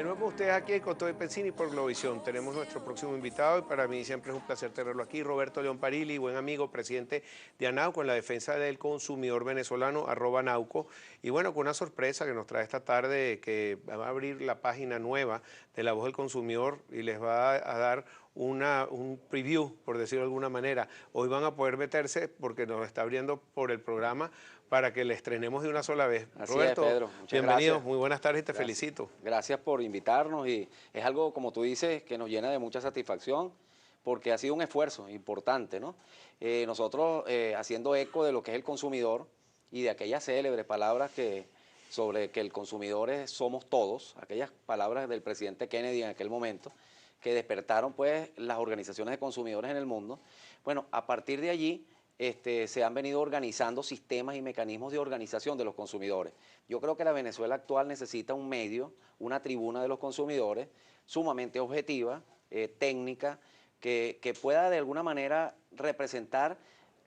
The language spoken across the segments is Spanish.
De nuevo con ustedes aquí con Toby Pensini por Globovisión. Tenemos nuestro próximo invitado y para mí siempre es un placer tenerlo aquí, Roberto León Parili, buen amigo, presidente de ANAUCO en la defensa del consumidor venezolano, @Nauco. Y bueno, con una sorpresa que nos trae esta tarde, que va a abrir la página nueva de La Voz del Consumidor y les va a dar un preview, por decirlo de alguna manera. Hoy van a poder meterse porque nos está abriendo por el programa para que le estrenemos de una sola vez. Así es, Roberto, Pedro. Muchas bienvenido, gracias. muy buenas tardes y te Gracias. felicito. Gracias por invitarnos y es algo, como tú dices, que nos llena de mucha satisfacción porque ha sido un esfuerzo importante, ¿no? Nosotros haciendo eco de lo que es el consumidor y de aquellas célebres palabras sobre que el consumidor somos todos, aquellas palabras del presidente Kennedy en aquel momento, que despertaron pues las organizaciones de consumidores en el mundo. Bueno, a partir de allí se han venido organizando sistemas y mecanismos de organización de los consumidores. Yo creo que la Venezuela actual necesita un medio, una tribuna de los consumidores sumamente objetiva, técnica, que pueda de alguna manera representar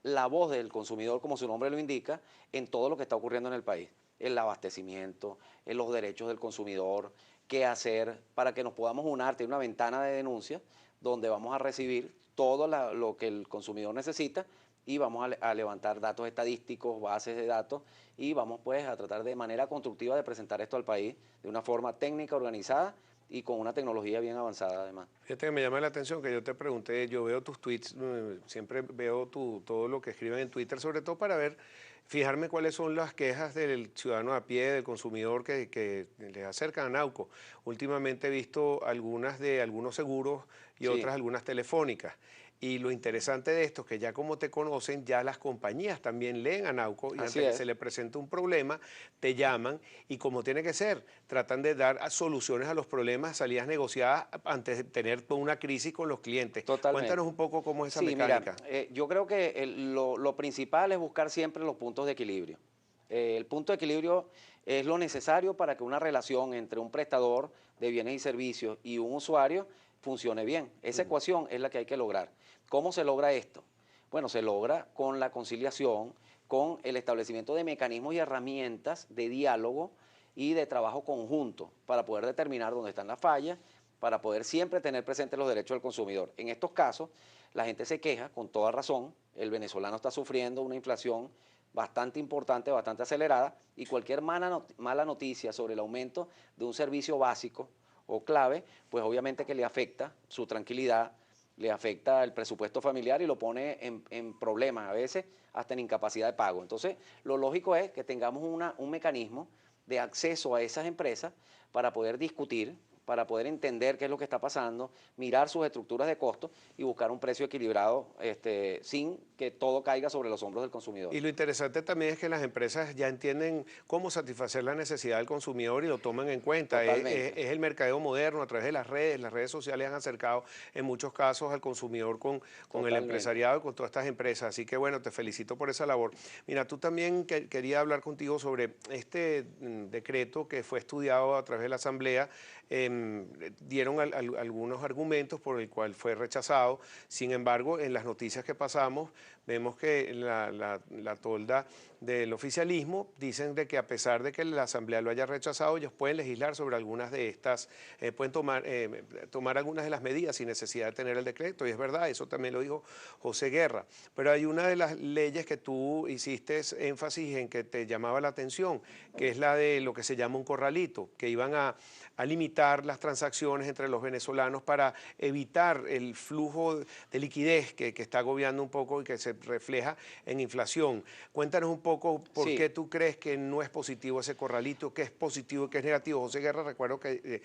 la voz del consumidor, como su nombre lo indica, en todo lo que está ocurriendo en el país. El abastecimiento, en los derechos del consumidor, qué hacer para que nos podamos unir, tener una ventana de denuncia donde vamos a recibir todo lo que el consumidor necesita y vamos a levantar datos estadísticos, bases de datos y vamos pues a tratar de manera constructiva de presentar esto al país de una forma técnica, organizada y con una tecnología bien avanzada además. Fíjate que me llama la atención que yo te pregunté, yo veo tus tweets, siempre veo todo lo que escriben en Twitter, sobre todo para ver, fijarme cuáles son las quejas del ciudadano a pie, del consumidor que le acercan a Nauco. Últimamente he visto algunas de algunos seguros y Sí, otras algunas telefónicas. Y lo interesante de esto es que ya como te conocen, ya las compañías también leen a Nauco y así antes que se es. le presente un problema, te llaman y como tiene que ser, tratan de dar soluciones a los problemas, salidas negociadas antes de tener toda una crisis con los clientes. Cuéntanos Totalmente. un poco cómo es esa Sí, mira, mecánica. yo creo que lo principal es buscar siempre los puntos de equilibrio. El punto de equilibrio es lo necesario para que una relación entre un prestador de bienes y servicios y un usuario funcione bien. Esa ecuación es la que hay que lograr. ¿Cómo se logra esto? Bueno, se logra con la conciliación, con el establecimiento de mecanismos y herramientas de diálogo y de trabajo conjunto para poder determinar dónde están las fallas, para poder siempre tener presentes los derechos del consumidor. En estos casos, la gente se queja, con toda razón, el venezolano está sufriendo una inflación bastante importante, bastante acelerada, y cualquier mala noticia sobre el aumento de un servicio básico o clave, pues obviamente que le afecta su tranquilidad, le afecta el presupuesto familiar y lo pone en problemas, a veces hasta en incapacidad de pago. Entonces, lo lógico es que tengamos un mecanismo de acceso a esas empresas para poder discutir, para poder entender qué es lo que está pasando, mirar sus estructuras de costos y buscar un precio equilibrado sin que todo caiga sobre los hombros del consumidor. Y lo interesante también es que las empresas ya entienden cómo satisfacer la necesidad del consumidor y lo toman en cuenta. Totalmente. Es el mercadeo moderno a través de las redes sociales han acercado en muchos casos al consumidor con el Totalmente. empresariado y con todas estas empresas. Así que bueno, te felicito por esa labor. Mira, tú también quería hablar contigo sobre este decreto que fue estudiado a través de la Asamblea. Dieron algunos argumentos por el cual fue rechazado. Sin embargo, en las noticias que pasamos, vemos que la tolda del oficialismo dicen de que a pesar de que la Asamblea lo haya rechazado, ellos pueden legislar sobre algunas de estas, pueden tomar algunas de las medidas sin necesidad de tener el decreto, y es verdad, eso también lo dijo José Guerra. Pero hay una de las leyes que tú hiciste énfasis en que te llamaba la atención, que es la de lo que se llama un corralito, que iban a limitar las transacciones entre los venezolanos para evitar el flujo de liquidez que está agobiando un poco y que se refleja en inflación. Cuéntanos un poco por qué Sí, tú crees que no es positivo ese corralito, qué es positivo y qué es negativo. José Guerra, recuerdo que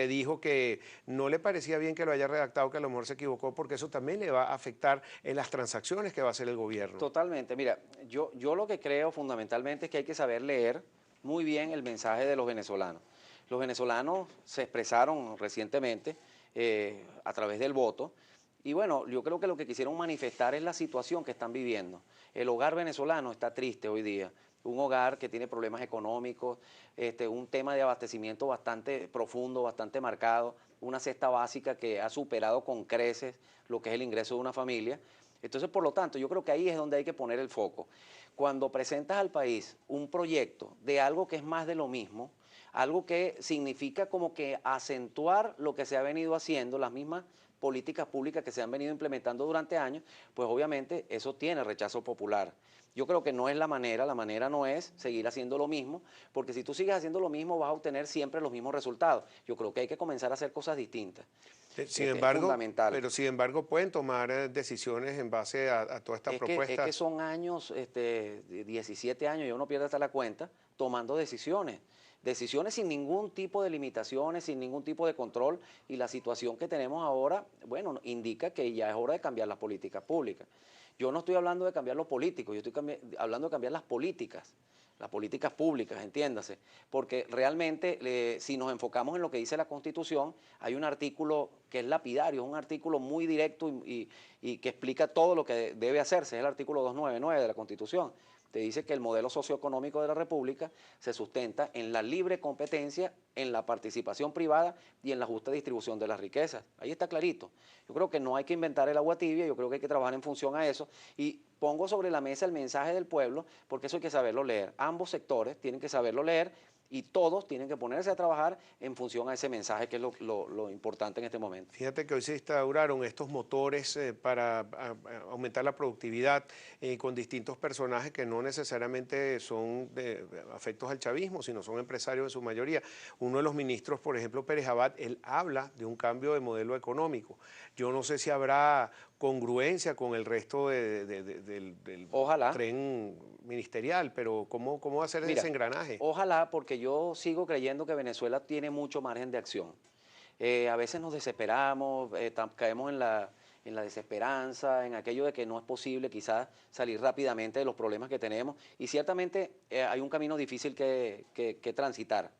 dijo que no le parecía bien que lo haya redactado, que a lo mejor se equivocó, porque eso también le va a afectar en las transacciones que va a hacer el gobierno. totalmente. Mira, yo lo que creo fundamentalmente es que hay que saber leer muy bien el mensaje de los venezolanos. Los venezolanos se expresaron recientemente a través del voto y bueno, yo creo que lo que quisieron manifestar es la situación que están viviendo. El hogar venezolano está triste hoy día, un hogar que tiene problemas económicos, un tema de abastecimiento bastante profundo, bastante marcado, una cesta básica que ha superado con creces lo que es el ingreso de una familia. Entonces, por lo tanto, yo creo que ahí es donde hay que poner el foco. Cuando presentas al país un proyecto de algo que es más de lo mismo, algo que significa como que acentuar lo que se ha venido haciendo, las mismas políticas públicas que se han venido implementando durante años, pues obviamente eso tiene rechazo popular. Yo creo que no es la manera no es seguir haciendo lo mismo, porque si tú sigues haciendo lo mismo vas a obtener siempre los mismos resultados. Yo creo que hay que comenzar a hacer cosas distintas. Sin Es embargo, fundamental. pero sin embargo pueden tomar decisiones en base a todas estas Es que propuestas. son años, 17 años, yo no pierdo hasta la cuenta, tomando decisiones. Decisiones sin ningún tipo de limitaciones, sin ningún tipo de control. Y la situación que tenemos ahora, bueno, indica que ya es hora de cambiar las políticas públicas. Yo no estoy hablando de cambiar los políticos, yo estoy hablando de cambiar las políticas públicas, entiéndase. Porque realmente, si nos enfocamos en lo que dice la Constitución, hay un artículo que es lapidario, es un artículo muy directo y que explica todo lo que debe hacerse, es el artículo 299 de la Constitución. Te dice que el modelo socioeconómico de la República se sustenta en la libre competencia, en la participación privada y en la justa distribución de las riquezas. Ahí está clarito. Yo creo que no hay que inventar el agua tibia, yo creo que hay que trabajar en función a eso y pongo sobre la mesa el mensaje del pueblo porque eso hay que saberlo leer. Ambos sectores tienen que saberlo leer y todos tienen que ponerse a trabajar en función a ese mensaje que es lo importante en este momento. Fíjate que hoy se instauraron estos motores para aumentar la productividad con distintos personajes que no necesariamente son afectos al chavismo, sino son empresarios en su mayoría. Uno de los ministros, por ejemplo, Pérez Abad, él habla de un cambio de modelo económico. Yo no sé si habrá congruencia con el resto del Ojalá. tren ministerial, pero ¿cómo va a ser ese Mira, engranaje? ojalá, porque yo sigo creyendo que Venezuela tiene mucho margen de acción. A veces nos desesperamos, caemos en la desesperanza, en aquello de que no es posible quizás salir rápidamente de los problemas que tenemos y ciertamente hay un camino difícil que transitar.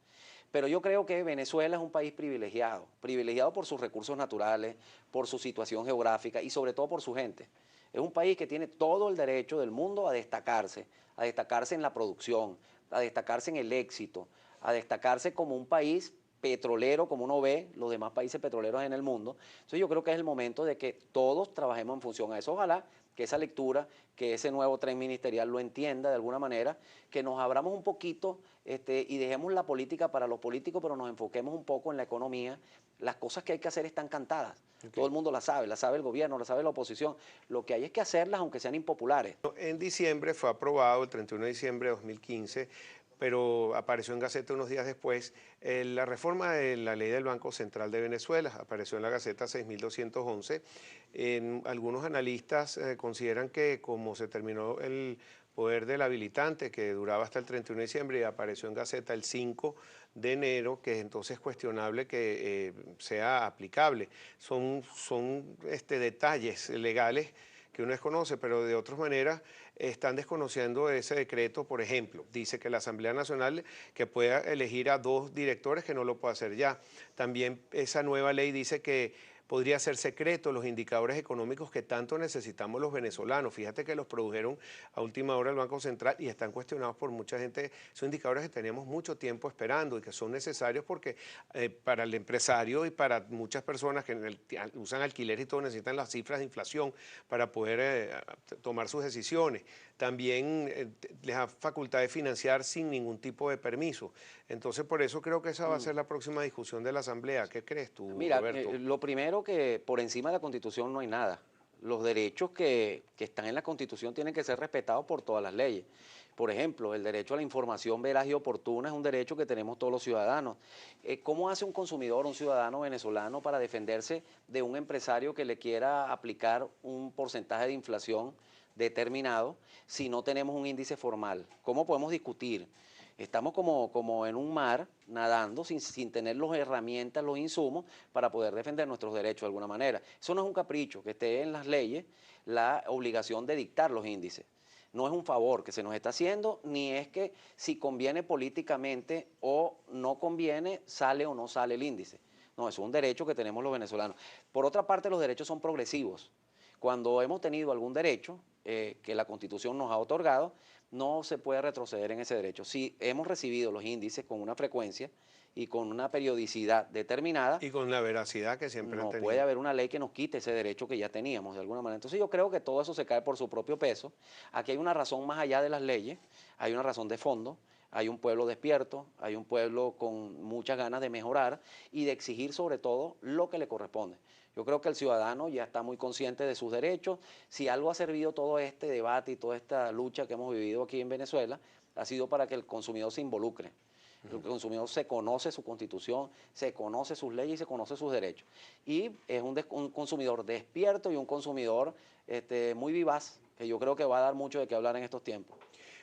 Pero yo creo que Venezuela es un país privilegiado, privilegiado por sus recursos naturales, por su situación geográfica y sobre todo por su gente. Es un país que tiene todo el derecho del mundo a destacarse en la producción, a destacarse en el éxito, a destacarse como un país petrolero, como uno ve los demás países petroleros en el mundo. Entonces yo creo que es el momento de que todos trabajemos en función a eso. Ojalá que esa lectura, que ese nuevo tren ministerial lo entienda de alguna manera, que nos abramos un poquito y dejemos la política para los políticos, pero nos enfoquemos un poco en la economía. Las cosas que hay que hacer están cantadas. Ok. Todo el mundo la sabe el gobierno, la sabe la oposición. Lo que hay es que hacerlas aunque sean impopulares. En diciembre fue aprobado, el 31 de diciembre de 2015, pero apareció en Gaceta unos días después, la reforma de la ley del Banco Central de Venezuela, apareció en la Gaceta 6211. Algunos analistas consideran que como se terminó el poder del habilitante, que duraba hasta el 31 de diciembre y apareció en Gaceta el 5 de enero, que es entonces cuestionable que sea aplicable. Son detalles legales que uno desconoce, pero de otras maneras están desconociendo ese decreto. Por ejemplo, dice que la Asamblea Nacional que pueda elegir a 2 directores, que no lo puede hacer ya. También esa nueva ley dice que podría ser secreto los indicadores económicos que tanto necesitamos los venezolanos. Fíjate que los produjeron a última hora el Banco Central y están cuestionados por mucha gente. Son indicadores que tenemos mucho tiempo esperando y que son necesarios porque para el empresario y para muchas personas que usan alquiler y todo necesitan las cifras de inflación para poder tomar sus decisiones. También les da facultad de financiar sin ningún tipo de permiso. Entonces, por eso creo que esa va a ser la próxima discusión de la Asamblea. ¿Qué crees tú, Mira, Roberto? lo primero que por encima de la Constitución no hay nada. Los derechos que están en la Constitución tienen que ser respetados por todas las leyes. Por ejemplo, el derecho a la información veraz y oportuna es un derecho que tenemos todos los ciudadanos. ¿Cómo hace un consumidor, un ciudadano venezolano para defenderse de un empresario que le quiera aplicar un porcentaje de inflación determinado si no tenemos un índice formal? ¿Cómo podemos discutir? Estamos como en un mar nadando sin tener las herramientas, los insumos para poder defender nuestros derechos de alguna manera. Eso no es un capricho, que esté en las leyes la obligación de dictar los índices. No es un favor que se nos está haciendo, ni es que si conviene políticamente o no conviene, sale o no sale el índice. No, eso es un derecho que tenemos los venezolanos. Por otra parte, los derechos son progresivos. Cuando hemos tenido algún derecho que la Constitución nos ha otorgado, no se puede retroceder en ese derecho. Si hemos recibido los índices con una frecuencia y con una periodicidad determinada, Y con la veracidad que siempre han no tenido. puede haber una ley que nos quite ese derecho que ya teníamos de alguna manera. Entonces yo creo que todo eso se cae por su propio peso. Aquí hay una razón más allá de las leyes, hay una razón de fondo, hay un pueblo despierto, hay un pueblo con muchas ganas de mejorar y de exigir sobre todo lo que le corresponde. Yo creo que el ciudadano ya está muy consciente de sus derechos. Si algo ha servido todo este debate y toda esta lucha que hemos vivido aquí en Venezuela, ha sido para que el consumidor se involucre. El consumidor se conoce su constitución, se conoce sus leyes y se conoce sus derechos. Y es un consumidor despierto y un consumidor muy vivaz, que yo creo que va a dar mucho de qué hablar en estos tiempos.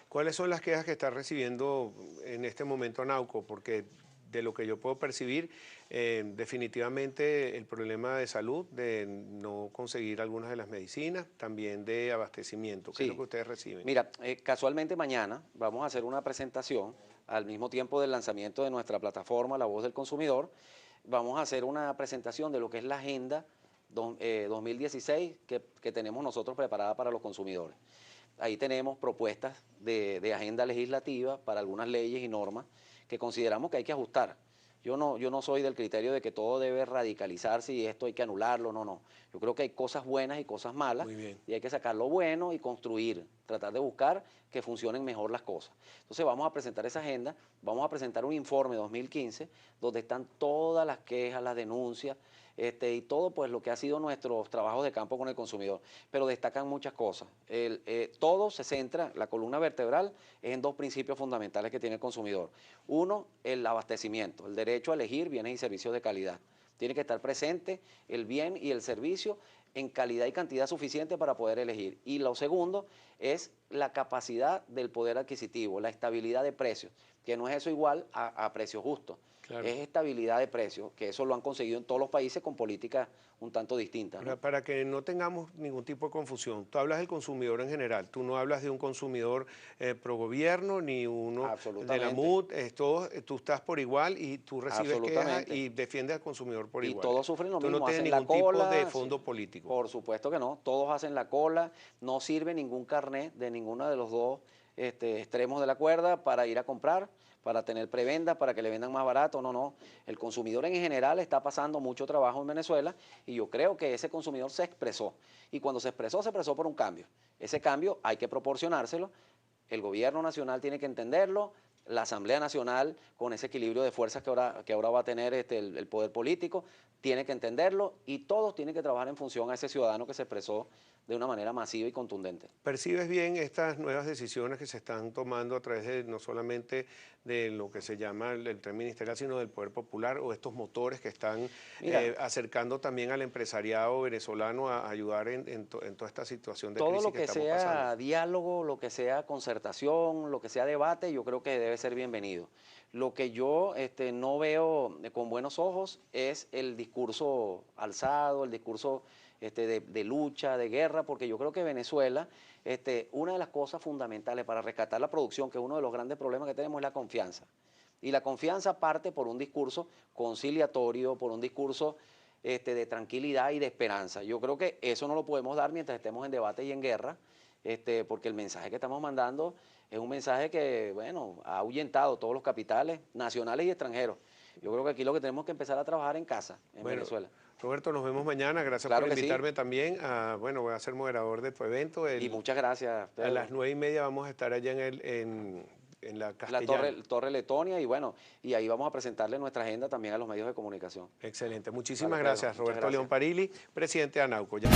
¿Cuáles son las quejas que está recibiendo en este momento Anauco? Porque de lo que yo puedo percibir, definitivamente el problema de salud, de no conseguir algunas de las medicinas, también de abastecimiento. ¿Qué es lo que ustedes reciben? Mira, casualmente mañana vamos a hacer una presentación al mismo tiempo del lanzamiento de nuestra plataforma La Voz del Consumidor. Vamos a hacer una presentación de lo que es la agenda 2016 que tenemos nosotros preparada para los consumidores. Ahí tenemos propuestas de agenda legislativa para algunas leyes y normas que consideramos que hay que ajustar. Yo no soy del criterio de que todo debe radicalizarse y esto hay que anularlo, no. Yo creo que hay cosas buenas y cosas malas y hay que sacar lo bueno y construir, tratar de buscar que funcionen mejor las cosas. Entonces vamos a presentar esa agenda, vamos a presentar un informe 2015 donde están todas las quejas, las denuncias y todo pues lo que ha sido nuestros trabajos de campo con el consumidor. Pero destacan muchas cosas. Todo se centra, la columna vertebral es en dos principios fundamentales que tiene el consumidor. Uno, el abastecimiento, el derecho a elegir bienes y servicios de calidad. Tiene que estar presente el bien y el servicio en calidad y cantidad suficiente para poder elegir. Y lo segundo es la capacidad del poder adquisitivo, la estabilidad de precios, que no es eso igual a precios justos. Claro. Es estabilidad de precios, que eso lo han conseguido en todos los países con políticas un tanto distintas, ¿no? Para que no tengamos ningún tipo de confusión, tú hablas del consumidor en general, tú no hablas de un consumidor pro gobierno ni uno de la MUD, tú estás por igual y tú recibes quejas y defiendes al consumidor por igual. Y todos sufren lo mismo, no tienes hacen ningún la cola, tipo de fondo político. Por supuesto que no, todos hacen la cola, no sirve ningún carnet de ninguno de los dos extremos de la cuerda para ir a comprar, para tener prebendas, para que le vendan más barato, no. El consumidor en general está pasando mucho trabajo en Venezuela y yo creo que ese consumidor se expresó. Y cuando se expresó por un cambio. Ese cambio hay que proporcionárselo, el gobierno nacional tiene que entenderlo, la Asamblea Nacional, con ese equilibrio de fuerzas que ahora va a tener el poder político, tiene que entenderlo y todos tienen que trabajar en función a ese ciudadano que se expresó de una manera masiva y contundente. ¿Percibes bien estas nuevas decisiones que se están tomando a través de no solamente de lo que se llama el tren ministerial, sino del poder popular o estos motores que están acercando también al empresariado venezolano a ayudar en toda esta situación de crisis que estamos pasando? Todo lo que sea diálogo, lo que sea concertación, lo que sea debate, yo creo que debe ser bienvenido. Lo que yo no veo con buenos ojos es el discurso alzado, el discurso de lucha, de guerra, porque yo creo que Venezuela, una de las cosas fundamentales para rescatar la producción, que es uno de los grandes problemas que tenemos, es la confianza. Y la confianza parte por un discurso conciliatorio, por un discurso de tranquilidad y de esperanza. Yo creo que eso no lo podemos dar mientras estemos en debate y en guerra, porque el mensaje que estamos mandando es un mensaje que, bueno, ha ahuyentado todos los capitales nacionales y extranjeros. Yo creo que aquí lo que tenemos que empezar a trabajar en casa, en Venezuela. Roberto, nos vemos mañana. Gracias por invitarme también. Bueno, voy a ser moderador de tu evento. Y muchas gracias, Pedro. A las 9:30 vamos a estar allá en la Castellana. La Torre Letonia y bueno, y ahí vamos a presentarle nuestra agenda también a los medios de comunicación. Excelente. Muchísimas gracias, Roberto León Parili, presidente de Anauco. Ya.